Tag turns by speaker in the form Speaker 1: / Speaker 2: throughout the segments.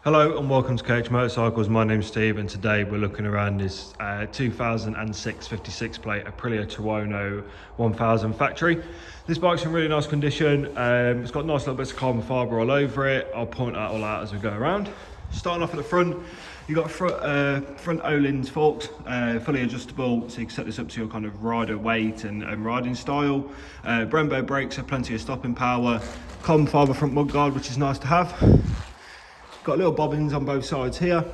Speaker 1: Hello and welcome to COWL Motorcycles. My name's Steve and today we're looking around this 2006 56 plate Aprilia Tuono 1000 factory. This bike's in really nice condition. It's got nice little bits of carbon fibre all over it. I'll point that all out as we go around. Starting off at the front, you've got front OHLINE forks, fully adjustable, so you can set this up to your kind of rider weight and riding style. Brembo brakes have plenty of stopping power. Carbon fibre front mudguard, which is nice to have. Got little bobbins on both sides here,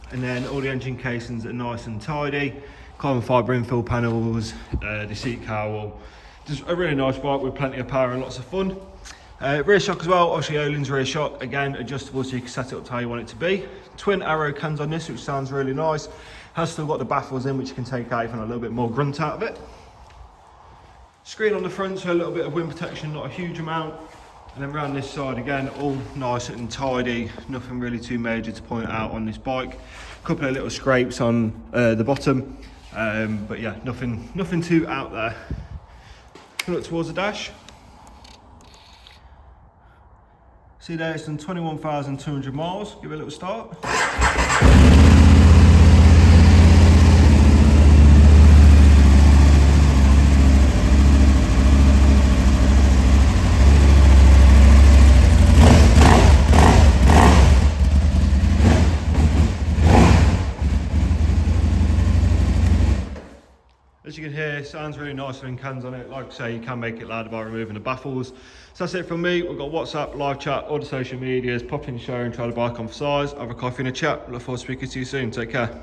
Speaker 1: and then all the engine casings are nice and tidy. Carbon fibre infill panels, the seat cowl. Just a really nice bike with plenty of power and lots of fun. Rear shock as well, obviously OHLINE's rear shock, again adjustable so you can set it up to how you want it to be. Twin arrow cans on this, which sounds really nice. Has still got the baffles in, which you can take out if you want a little bit more grunt out of it. Screen on the front, so a little bit of wind protection, not a huge amount. And then around this side again, all nice and tidy, nothing really too major to point out on this bike. A couple of little scrapes on the bottom, but yeah, nothing too out there. Look towards the dash. See there, it's done 21,200 miles. Give it a little start. As you can hear, it sounds really nice with cans on it. Like I say, you can make it louder by removing the baffles. So that's it from me. We've got WhatsApp, live chat, all the social medias. Pop in, share and try the bike on for size. Have a coffee and a chat. Look forward to speaking to you soon. Take care.